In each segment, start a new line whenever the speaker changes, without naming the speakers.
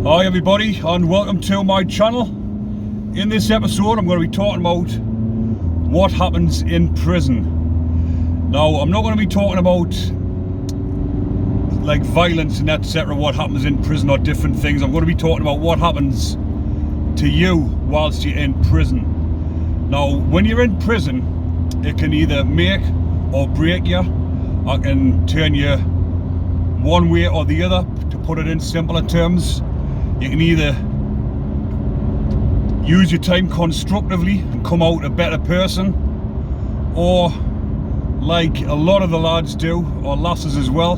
Hi everybody and welcome to my channel. In this episode I'm going to be talking about what happens in prison. Now I'm not going to be talking about like violence and etc, what happens in prison or different things. I'm going to be talking about what happens to you whilst you're in prison. Now when you're in prison, it can either make or break you. I can turn you one way or the other. To put it in simpler terms, you can either use your time constructively and come out a better person, or like a lot of the lads do, or lasses as well,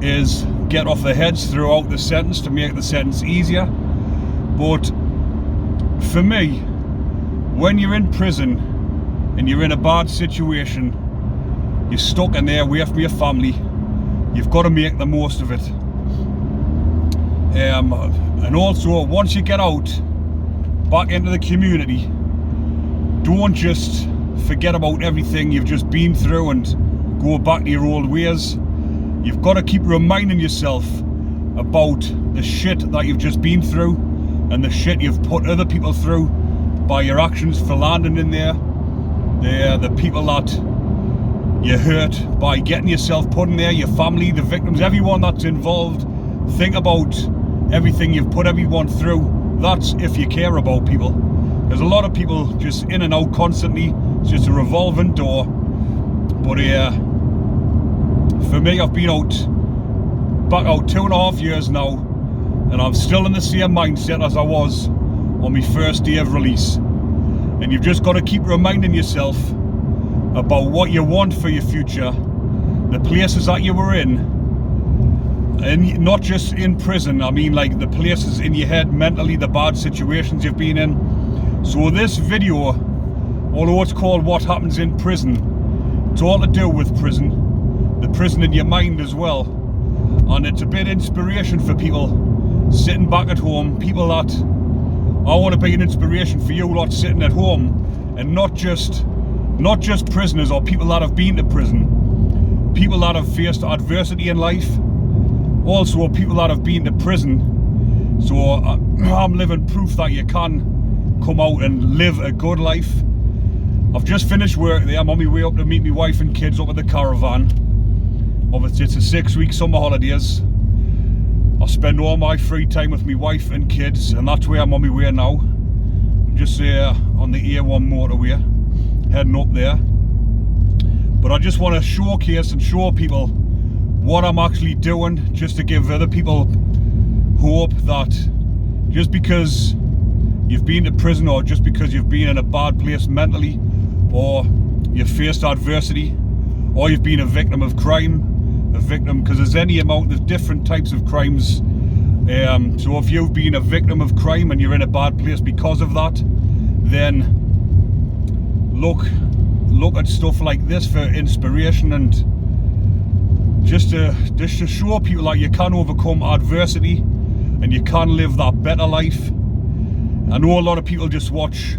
is get off their heads throughout the sentence to make the sentence easier. But for me, when you're in prison and you're in a bad situation, you're stuck in there away from your family, you've got to make the most of it. And also, once you get out back into the community, don't just forget about everything you've just been through and go back to your old ways. You've got to keep reminding yourself about the shit that you've just been through and the shit you've put other people through by your actions for landing in there. The people that you hurt by getting yourself put in there, your family, the victims, everyone that's involved. Think about everything you've put everyone through. That's if you care about people. There's a lot of people just in and out constantly. It's just a revolving door. But for me, I've been back out 2.5 years now, and I'm still in the same mindset as I was on my first day of release. And you've just got to keep reminding yourself about what you want for your future, the places that you were in, and not just in prison. I mean, like the places in your head mentally, the bad situations you've been in. So this video, although it's called What Happens in Prison, it's all to do with prison, the prison in your mind as well. And it's a bit inspiration for people sitting back at home, people that I want to be an inspiration for you lot sitting at home, and not just prisoners or people that have been to prison, people that have faced adversity in life, also people that have been to prison. So I'm living proof that you can come out and live a good life. I've just finished work there. I'm on my way up to meet my wife and kids up at the caravan. Obviously it's a 6-week summer holidays. I spend all my free time with my wife and kids, and that's where I'm on my way now. I'm just on the A1 motorway, heading up there. But I just want to showcase and show people what I'm actually doing, just to give other people hope that just because you've been to prison, or just because you've been in a bad place mentally, or you've faced adversity, or you've been a victim of crime, because there's any amount of different types of crimes. So if you've been a victim of crime and you're in a bad place because of that, then look at stuff like this for inspiration, and just to show people that you can overcome adversity and you can live that better life. I know a lot of people just watch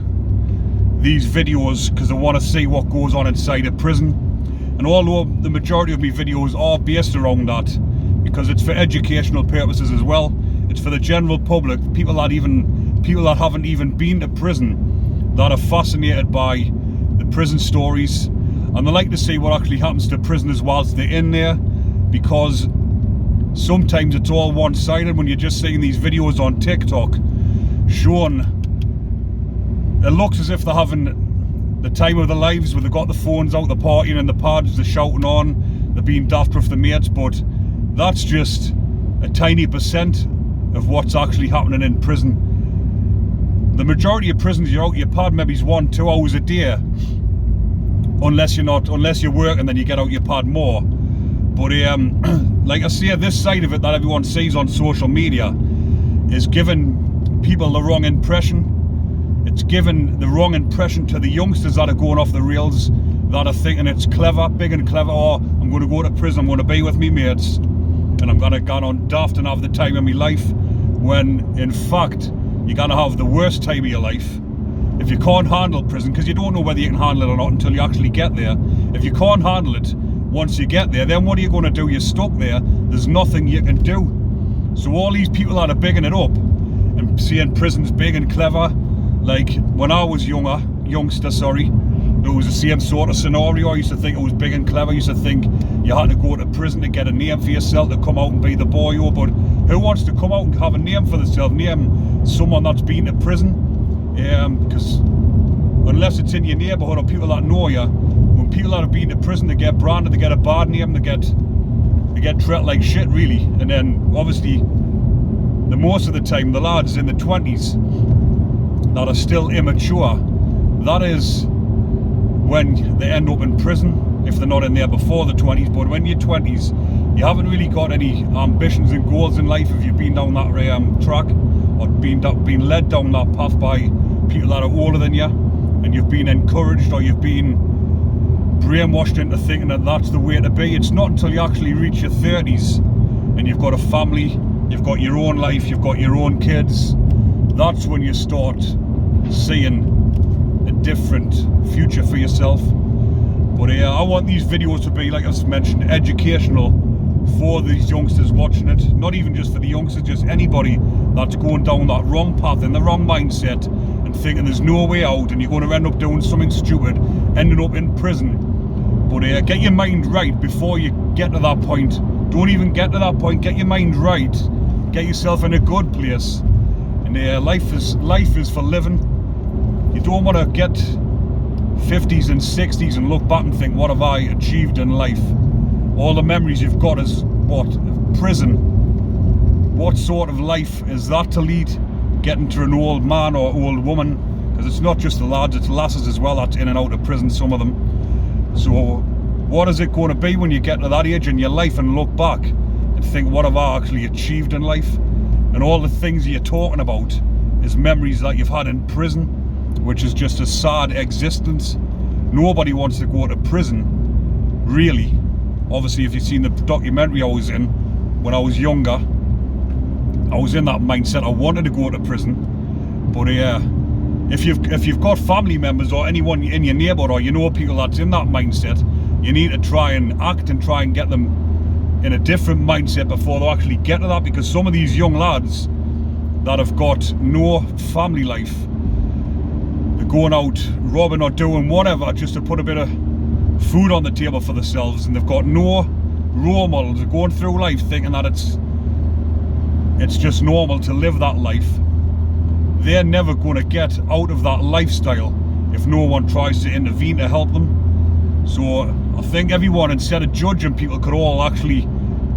these videos because they want to see what goes on inside a prison, and although the majority of my videos are based around that, because it's for educational purposes as well, it's for the general public, people that haven't even been to prison, that are fascinated by the prison stories, and they like to see what actually happens to prisoners whilst they're in there, because sometimes it's all one-sided when you're just seeing these videos on TikTok showing, it looks as if they're having the time of their lives, where they've got the phones out, they're partying in the pads, they're shouting on, they're being daft with the mates, but that's just a tiny percent of what's actually happening in prison. The majority of prisons, you're out your pad maybe 1-2 hours a day, unless you're working, then you get out your pad more. But like I say, this side of it that everyone sees on social media is giving people the wrong impression. It's giving the wrong impression to the youngsters that are going off the rails, that are thinking it's clever, big and clever. Oh, I'm going to go to prison, I'm going to be with me mates, and I'm going to go on daft and have the time of my life, when in fact you're going to have the worst time of your life. If you can't handle prison, because you don't know whether you can handle it or not until you actually get there. If you can't handle it once you get there, then what are you going to do? You're stuck there. There's nothing you can do. So all these people that are bigging it up and saying prison's big and clever, like when I was youngster, it was the same sort of scenario. I used to think it was big and clever. I used to think you had to go to prison to get a name for yourself, to come out and be the boyo. But who wants to come out and have a name for themselves? Name someone that's been to prison. Because unless it's in your neighbourhood or people that know you, when people that have been to prison, they get branded, they get a bad name, they get treated like shit, really. And then obviously, the most of the time, the lads in the 20s that are still immature, that is when they end up in prison, if they're not in there before the 20s. But when you're 20s, you haven't really got any ambitions and goals in life if you've been down that track, or been led down that path by people that are older than you, and you've been encouraged, or you've been brainwashed into thinking that that's the way to be. It's not until you actually reach your 30s and you've got a family, you've got your own life, you've got your own kids, that's when you start seeing a different future for yourself. But I want these videos to be, like I've mentioned, educational for these youngsters watching it. Not even just for the youngsters, just anybody that's going down that wrong path, in the wrong mindset, and thinking there's no way out and you're going to end up doing something stupid, ending up in prison. But get your mind right before you get to that point. Don't even get to that point. Get your mind right. Get yourself in a good place. And life is for living. You don't want to get 50s and 60s and look back and think, what have I achieved in life? All the memories you've got is what? Prison. What sort of life is that to lead? Getting to an old man or old woman? Because it's not just the lads, it's lasses as well that's in and out of prison, some of them. So what is it going to be when you get to that age in your life and look back and think, what have I actually achieved in life? And all the things you're talking about is memories that you've had in prison, which is just a sad existence. Nobody wants to go to prison, really. Obviously, if you've seen the documentary I was in when I was younger, I was in that mindset. I wanted to go to prison. But if you've got family members or anyone in your neighbourhood, or you know people that's in that mindset, you need to try and act and try and get them in a different mindset before they actually get to that. Because some of these young lads that have got no family life, they're going out robbing or doing whatever just to put a bit of food on the table for themselves, and they've got no role models. They're going through life thinking that it's just normal to live that life. They're never going to get out of that lifestyle if no one tries to intervene to help them. So I think everyone, instead of judging people, could all actually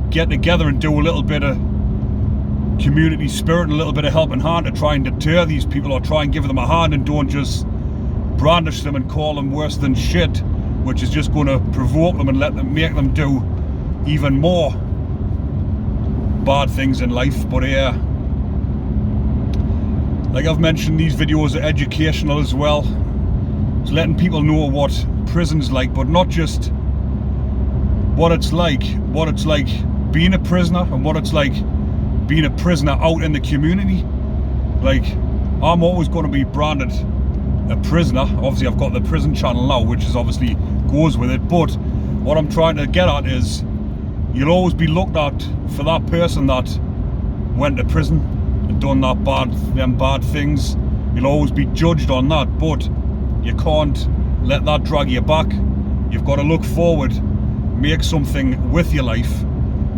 get together and do a little bit of community spirit and a little bit of helping hand to try and deter these people, or try and give them a hand, and don't just brandish them and call them worse than shit, which is just going to provoke them and make them do even more bad things in life. But like I've mentioned, these videos are educational as well. It's letting people know what prison's like, but not just what it's like being a prisoner, and what it's like being a prisoner out in the community. Like, I'm always going to be branded a prisoner. Obviously I've got the prison channel now, which is obviously goes with it, but what I'm trying to get at is you'll always be looked at for that person that went to prison and done them bad things. You'll always be judged on that, but you can't let that drag you back. You've got to look forward, make something with your life,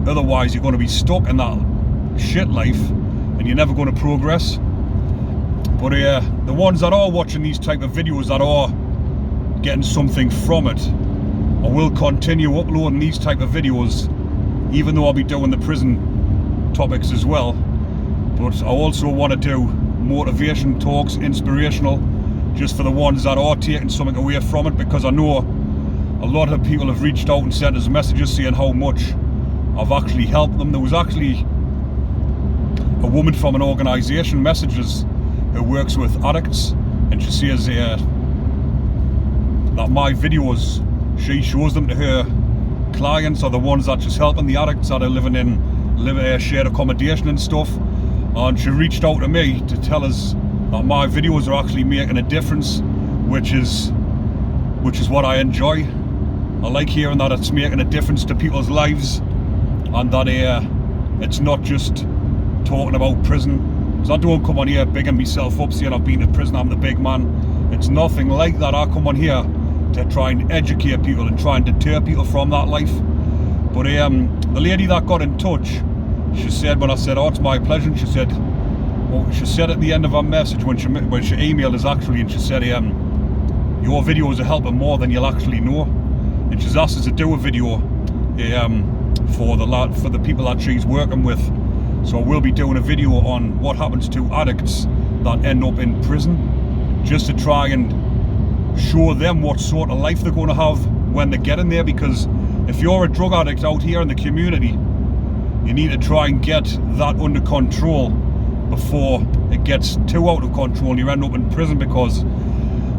otherwise you're going to be stuck in that shit life and you're never going to progress. But the ones that are watching these type of videos that are getting something from it, I will continue uploading these type of videos, even though I'll be doing the prison topics as well. But I also want to do motivation talks, inspirational, just for the ones that are taking something away from it, because I know a lot of people have reached out and sent us messages saying how much I've actually helped them. There was actually a woman from an organisation messages who works with addicts, and she says that my videos, she shows them to her clients, or the ones that she's helping, the addicts that are living in shared accommodation and stuff. And she reached out to me to tell us that my videos are actually making a difference, which is what I enjoy. I like hearing that it's making a difference to people's lives, and that it's not just talking about prison. Because I don't come on here bigging myself up saying I've been to prison, I'm the big man. It's nothing like that. I come on here to try and educate people and try and deter people from that life. But the lady that got in touch, she said, when I said, oh, it's my pleasure, and she said at the end of her message when she emailed us actually, and she said, your videos are helping more than you'll actually know. And she's asked us to do a video for the people that she's working with. So we'll be doing a video on what happens to addicts that end up in prison, just to try and show them what sort of life they're going to have when they get in there. Because if you're a drug addict out here in the community, you need to try and get that under control before it gets too out of control and you end up in prison. Because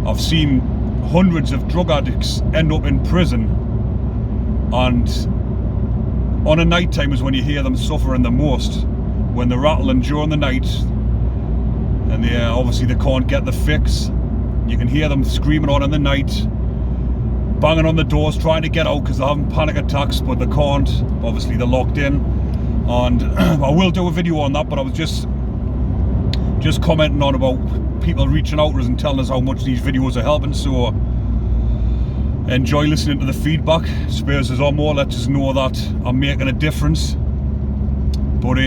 I've seen hundreds of drug addicts end up in prison, and on a night time is when you hear them suffering the most, when they're rattling during the night and obviously they can't get the fix. You can hear them screaming on in the night, banging on the doors trying to get out because they're having panic attacks, but they can't. Obviously they're locked in. And I will do a video on that, but I was just commenting on about people reaching out to us and telling us how much these videos are helping. So enjoy listening to the feedback, spurs us on more, lets us know that I'm making a difference. But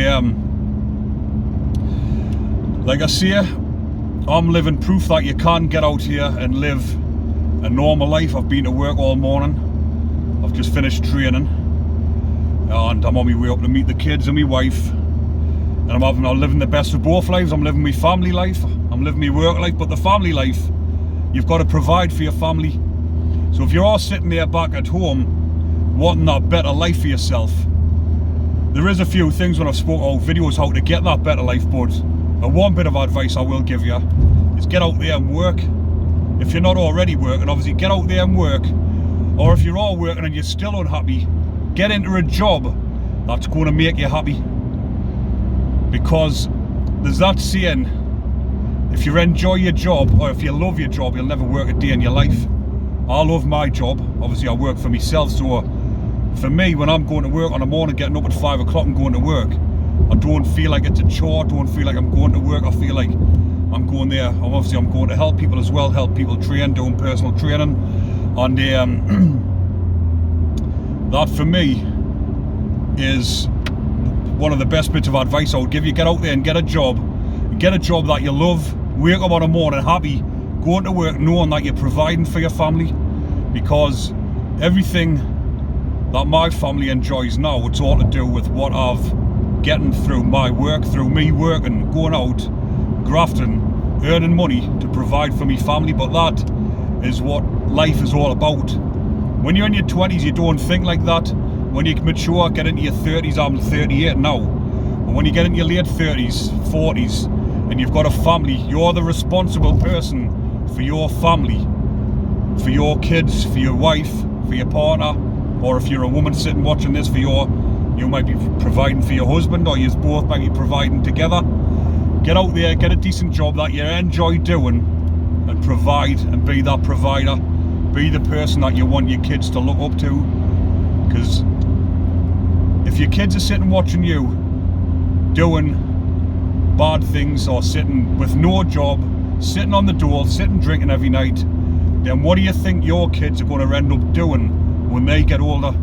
like I say, I'm living proof that you can get out here and live a normal life. I've been to work all morning, I've just finished training, and I'm on my way up to meet the kids and my wife, and I'm living the best of both lives. I'm living my family life, I'm living my work life. But the family life, you've got to provide for your family. So if you're all sitting there back at home wanting that better life for yourself, there is a few things when I've spoke about videos how to get that better life. But one bit of advice I will give you is get out there and work. If you're not already working, obviously get out there and work. Or if you're all working and you're still unhappy, get into a job that's going to make you happy. Because there's that saying, if you enjoy your job, or if you love your job, you'll never work a day in your life. I love my job. Obviously I work for myself, so for me, when I'm going to work on a morning, getting up at 5 o'clock and going to work, I don't feel like it's a chore. I don't feel like I'm going to work. I feel like I'm going there. Obviously I'm going to help people as well, help people train, doing personal training. And that for me is one of the best bits of advice I would give you. Get out there and get a job. Get a job that you love. Wake up on a morning happy, going to work knowing that you're providing for your family. Because everything that my family enjoys now, it's all to do with what I've getting through my work, through me working, going out, grafting, earning money to provide for me family. But that is what life is all about. When you're in your 20s, you don't think like that. When you mature, get into your 30s, I'm 38 now. But when you get into your late 30s, 40s, and you've got a family, you're the responsible person for your family, for your kids, for your wife, for your partner, or if you're a woman sitting watching this, you might be providing for your husband, or you both might be providing together. Get out there, get a decent job that you enjoy doing, and provide and be that provider. Be the person that you want your kids to look up to. Because if your kids are sitting watching you doing bad things, or sitting with no job, sitting on the dole, sitting drinking every night, then what do you think your kids are going to end up doing when they get older?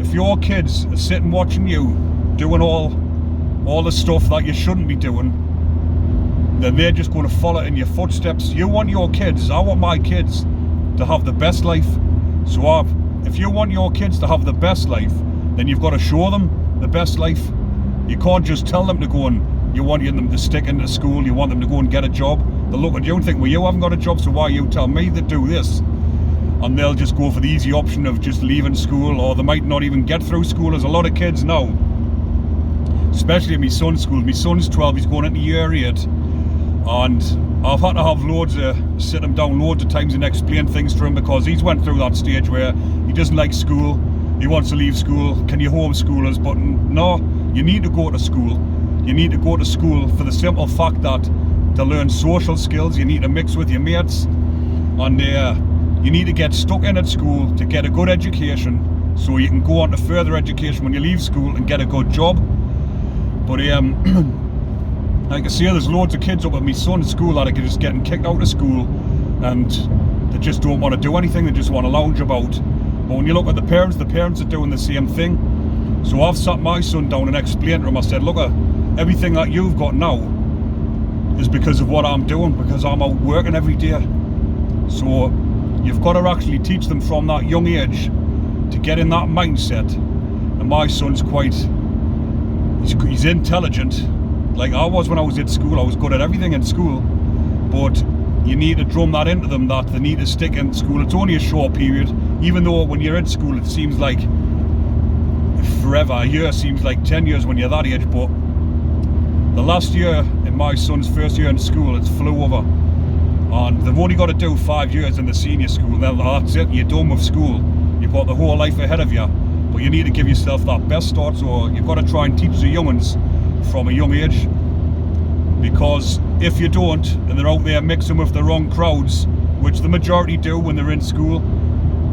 If your kids are sitting watching you doing all the stuff that you shouldn't be doing, then they're just going to follow in your footsteps. You want your kids, I want my kids to have the best life. So if you want your kids to have the best life, then you've got to show them the best life. You can't just tell them to go and you want them to stick into school, you want them to go and get a job. They'll look at you and think, well, you haven't got a job, so why you tell me to do this? And they'll just go for the easy option of just leaving school, or they might not even get through school. There's a lot of kids now, especially at my son's school. My son's 12, he's going into year 8, and I've had to have sit him down loads of times and explain things to him, because he's went through that stage where he doesn't like school, he wants to leave school. Can you homeschool us? But no, you need to go to school. You need to go to school for the simple fact that to learn social skills, you need to mix with your mates, and you need to get stuck in at school to get a good education, so you can go on to further education when you leave school and get a good job. But like I say, there's loads of kids up at my son's school that are just getting kicked out of school and they just don't want to do anything, they just want to lounge about. But when you look at the parents are doing the same thing. So I've sat my son down and explained to him, I said, look, everything that you've got now is because of what I'm doing, because I'm out working every day. So you've got to actually teach them from that young age to get in that mindset. And my son's he's intelligent, like I was when I was at school. I was good at everything in school, but you need to drum that into them that they need to stick in school. It's only a short period, even though when you're in school it seems like forever. A year seems like 10 years when you're that age, but the last year in my son's first year in school, it's flew over, and they've only got to do 5 years in the senior school. Then that's it, you're done with school. You've got the whole life ahead of you, but you need to give yourself that best start. So you've got to try and teach the young ones from a young age, because if you don't and they're out there mixing with the wrong crowds, which the majority do when they're in school,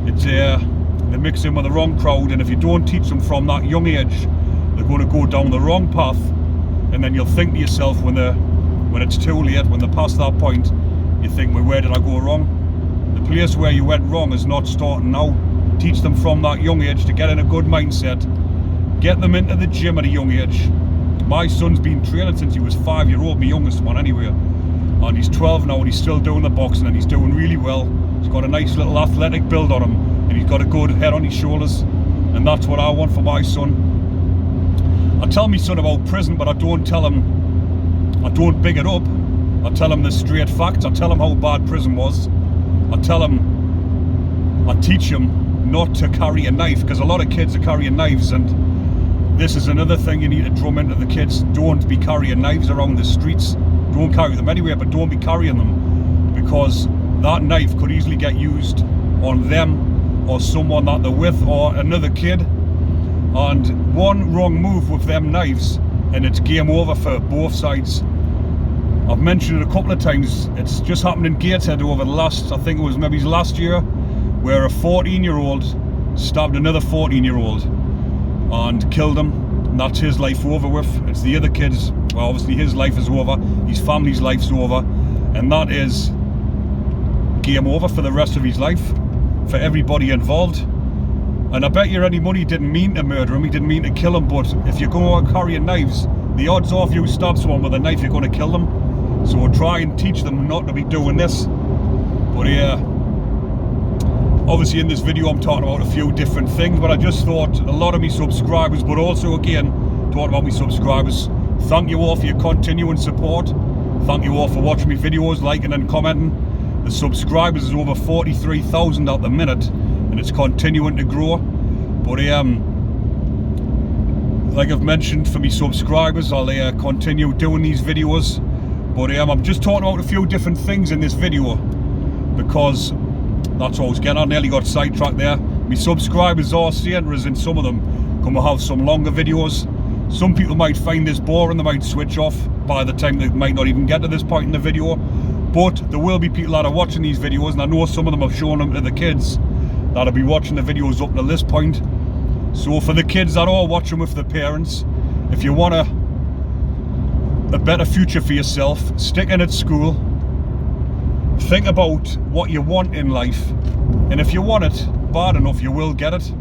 it's they mix in with the wrong crowd, and if you don't teach them from that young age, they're going to go down the wrong path, and then you'll think to yourself when it's too late, when they're past that point, you think, well, where did I go wrong? The place where you went wrong is not starting now. Teach them from that young age to get in a good mindset, get them into the gym at a young age. My son's been training since he was 5-year-old, my youngest one anyway, and he's 12 now and he's still doing the boxing and he's doing really well. He's got a nice little athletic build on him and he's got a good head on his shoulders, and that's what I want for my son. I tell my son about prison, but I don't big it up. I tell him the straight facts. I tell him how bad prison was. I teach him not to carry a knife, because a lot of kids are carrying knives, and this is another thing you need to drum into the kids. Don't be carrying knives around the streets. Don't carry them anywhere, but don't be carrying them, because that knife could easily get used on them or someone that they're with or another kid. And one wrong move with them knives and it's game over for both sides. I've mentioned it a couple of times. It's just happened in Gateshead over the last, I think it was maybe last year, where a 14-year-old stabbed another 14-year-old and killed him, and that's his life over with. It's the other kids, well, obviously his life is over, his family's life's over, and that is game over for the rest of his life, for everybody involved. And I bet you any money didn't mean to murder him, he didn't mean to kill him, but if you're going to carrying knives, the odds are if you stab someone with a knife, you're going to kill them. So try and teach them not to be doing this. But yeah, obviously in this video I'm talking about a few different things, but I just thought a lot of my subscribers, but also again talking about my subscribers, thank you all for your continuing support. Thank you all for watching my videos, liking and commenting. The subscribers is over 43,000 at the minute, and it's continuing to grow. But like I've mentioned, for me subscribers, I'll continue doing these videos. But I'm just talking about a few different things in this video, because that's what I was getting at. I nearly got sidetracked there. My subscribers are saying, as in some of them, come and have some longer videos. Some people might find this boring, they might switch off by the time they might not even get to this point in the video. But there will be people that are watching these videos, and I know some of them have shown them to the kids that'll be watching the videos up to this point. So for the kids that are watching with their parents, if you want a better future for yourself, stick in at school, think about what you want in life, and if you want it bad enough, you will get it.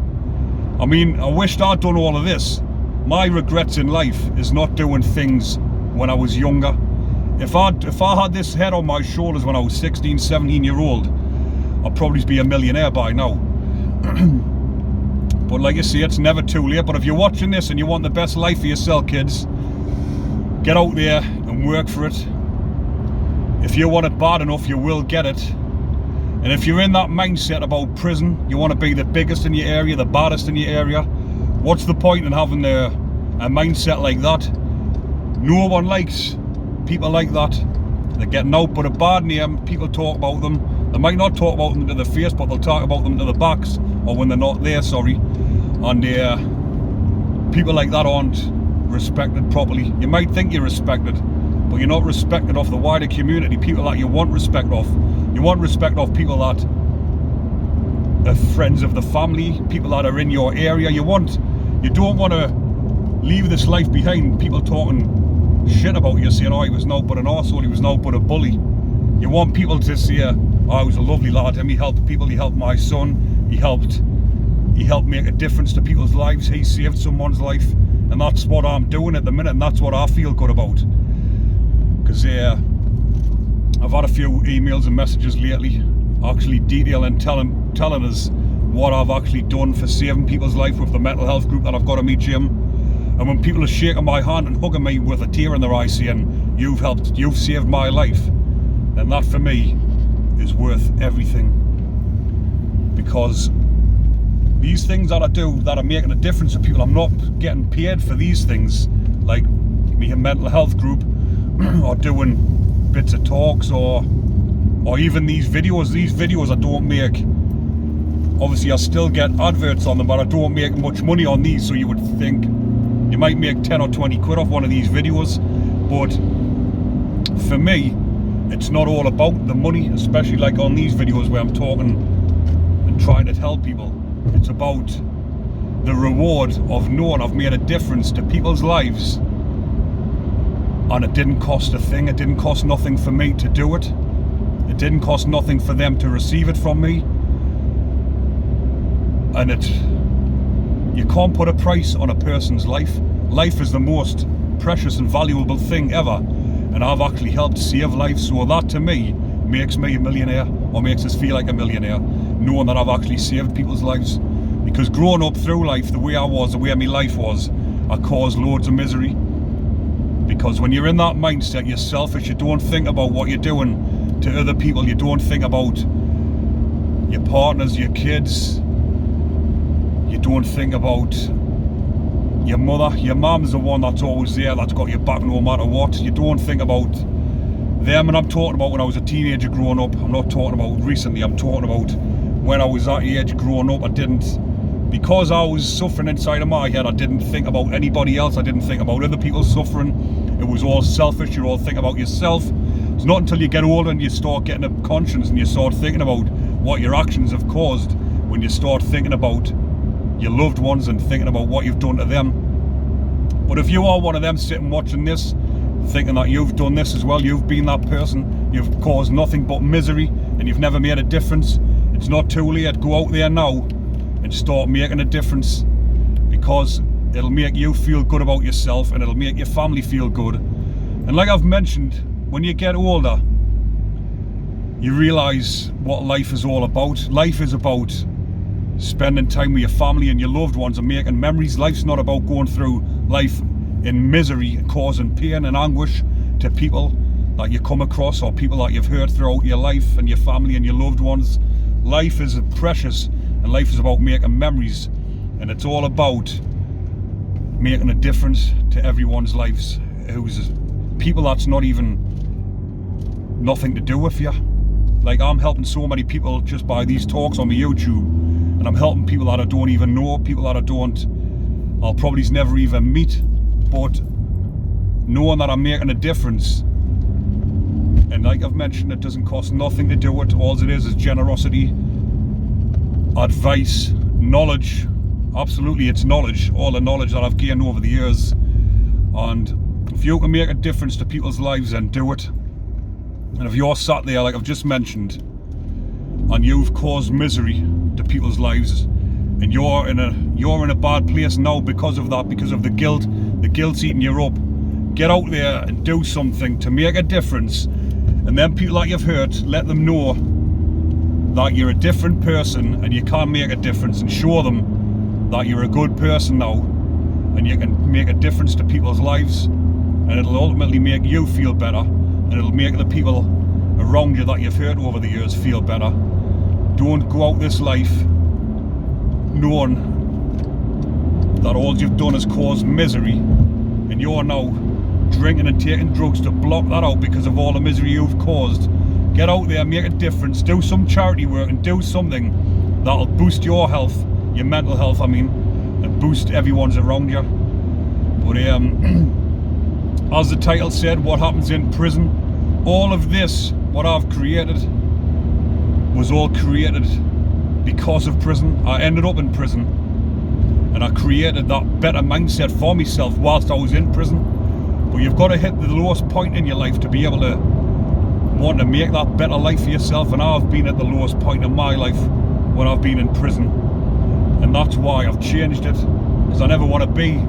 I mean, I wished I'd done all of this. My regrets in life is not doing things when I was younger. If I had this head on my shoulders when I was 16, 17-year-old, I'd probably be a millionaire by now. But like I say, it's never too late. But if you're watching this and you want the best life for yourself, kids, get out there and work for it. If you want it bad enough, you will get it. And if you're in that mindset about prison, you want to be the biggest in your area, the baddest in your area, what's the point in having a mindset like that? No one likes people like that. They're getting out but a bad name. People talk about them. They might not talk about them to the face, but they'll talk about them to the backs, or when they're not there, sorry. And people like that aren't respected properly. You might think you're respected, but you're not respected off the wider community, people that you want respect of. You want respect of people that are friends of the family, people that are in your area. You don't want to leave this life behind, people talking shit about you, saying, oh, he was no but an arsehole, he was no but a bully. You want people to say, oh, he was a lovely lad, and he helped people, he helped my son, he helped make a difference to people's lives, he saved someone's life, and that's what I'm doing at the minute, and that's what I feel good about. Because I've had a few emails and messages lately actually detailing, telling us what I've actually done for saving people's life with the mental health group that I've got at my gym. And when people are shaking my hand and hugging me with a tear in their eye saying, you've saved my life, then that for me is worth everything. Because these things that I do that are making a difference to people, I'm not getting paid for these things, like me a mental health group or doing bits of talks or even these videos I don't make. Obviously I still get adverts on them, but I don't make much money on these, so you would think you might make 10 or 20 quid off one of these videos. But for me, it's not all about the money, especially like on these videos where I'm talking and trying to tell people. It's about the reward of knowing I've made a difference to people's lives, and it didn't cost a thing. It didn't cost nothing for me to do it. It didn't cost nothing for them to receive it from me. And you can't put a price on a person's life. Life is the most precious and valuable thing ever, and I've actually helped save lives, so that to me makes me a millionaire, or makes us feel like a millionaire, knowing that I've actually saved people's lives. Because growing up through life the way I was, the way my life was, I caused loads of misery. Because when you're in that mindset, you're selfish, you don't think about what you're doing to other people, you don't think about your partners, your kids, you don't think about your mother. Your mum's the one that's always there, that's got your back no matter what. You don't think about them, and I'm talking about when I was a teenager growing up. I'm not talking about recently, I'm talking about when I was that age growing up. I didn't, because I was suffering inside of my head, I didn't think about anybody else, I didn't think about other people suffering. It was all selfish, you all think about yourself. It's not until you get older and you start getting a conscience and you start thinking about what your actions have caused, when you start thinking about your loved ones and thinking about what you've done to them. But if you are one of them sitting watching this, thinking that you've done this as well, you've been that person, you've caused nothing but misery and you've never made a difference, it's not too late. Go out there now and start making a difference, because it'll make you feel good about yourself and it'll make your family feel good. And like I've mentioned, when you get older, you realise what life is all about. Life is about spending time with your family and your loved ones and making memories. Life's not about going through life in misery and causing pain and anguish to people that you come across or people that you've hurt throughout your life and your family and your loved ones. Life is precious, and life is about making memories, and it's all about making a difference to everyone's lives, who's people that's not even nothing to do with you. Like, I'm helping so many people just by these talks on my YouTube, and I'm helping people that I don't even know, people that I'll probably never even meet, but knowing that I'm making a difference. And like I've mentioned, it doesn't cost nothing to do it. All it is generosity, advice, knowledge. Absolutely, it's knowledge, all the knowledge that I've gained over the years. And if you can make a difference to people's lives, then do it. And if you're sat there, like I've just mentioned, and you've caused misery to people's lives, and you're in a bad place now because of that, because of the guilt's eating you up, get out there and do something to make a difference. And then people that you've hurt, let them know that you're a different person and you can make a difference, and show them that you're a good person now and you can make a difference to people's lives, and it'll ultimately make you feel better, and it'll make the people around you that you've hurt over the years feel better. Don't go out this life knowing that all you've done is cause misery, and you're now drinking and taking drugs to block that out because of all the misery you've caused. Get out there, make a difference, do some charity work, and do something that'll boost your health, your mental health I mean, and boost everyone's around you. But as the title said, what happens in prison, all of this, what I've created, was all created because of prison. I ended up in prison, and I created that better mindset for myself whilst I was in prison. But you've got to hit the lowest point in your life to be able to want to make that better life for yourself. And I've been at the lowest point in my life when I've been in prison, and that's why I've changed it, because I never want to be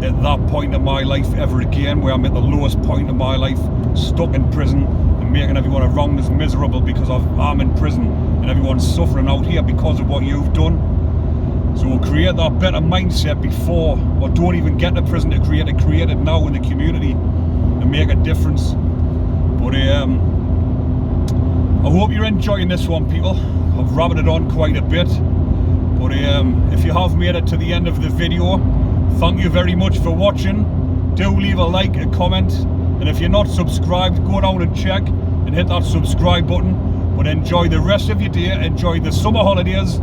at that point in my life ever again, where I'm at the lowest point in my life, stuck in prison and making everyone around us miserable because I'm in prison and everyone's suffering out here because of what you've done. So we'll create that better mindset before, or don't even get to prison to create it. Create it now in the community and make a difference. But I hope you're enjoying this one, people. I've rabbited on quite a bit, but if you have made it to the end of the video, thank you very much for watching. Do leave a like, a comment, and if you're not subscribed, go down and check and hit that subscribe button. But enjoy the rest of your day, enjoy the summer holidays,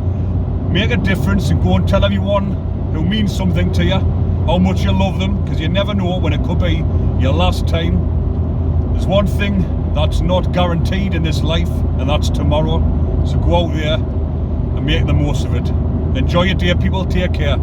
make a difference, and go and tell everyone who means something to you how much you love them, because you never know when it could be your last time. There's one thing that's not guaranteed in this life, and that's tomorrow. So go out there and make the most of it. Enjoy your day, people. Take care.